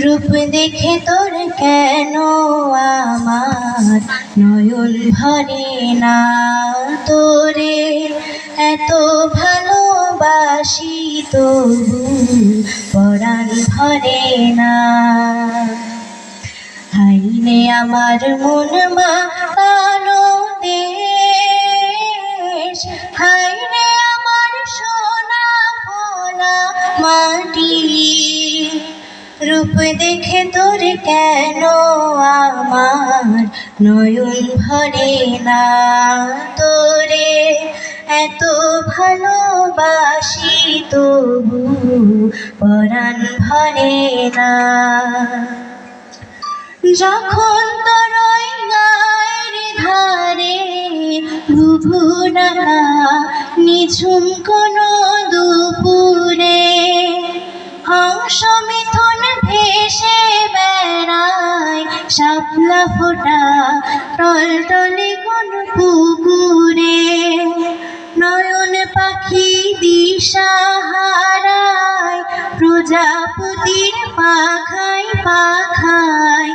রূপ দেখে তোর কেন আমার নয়ন ভরে না, তোরে এত ভালোবাসি তবু পরাণ ভরে না। হাইনে আমার মন মাতানো দেশ, হাইনে আমার সোনা ভোলা মাটি, রূপ দেখে তোর কেন আমার নয়ন ভরে না, তোরে এত ভালোবাসি তবু পরাণ ভরে না। যখন তোর ওই গায়ের ধারে ঘুঘুনারা নিঝুম কোনো দুপুরে হংস মিথুন ভেসে বেড়ায়, শাপলা ফোটা টলটলে কোন পুকুরে, নয়ন পাখি দিশা হারায় প্রজাপতির পাখায় পাখায়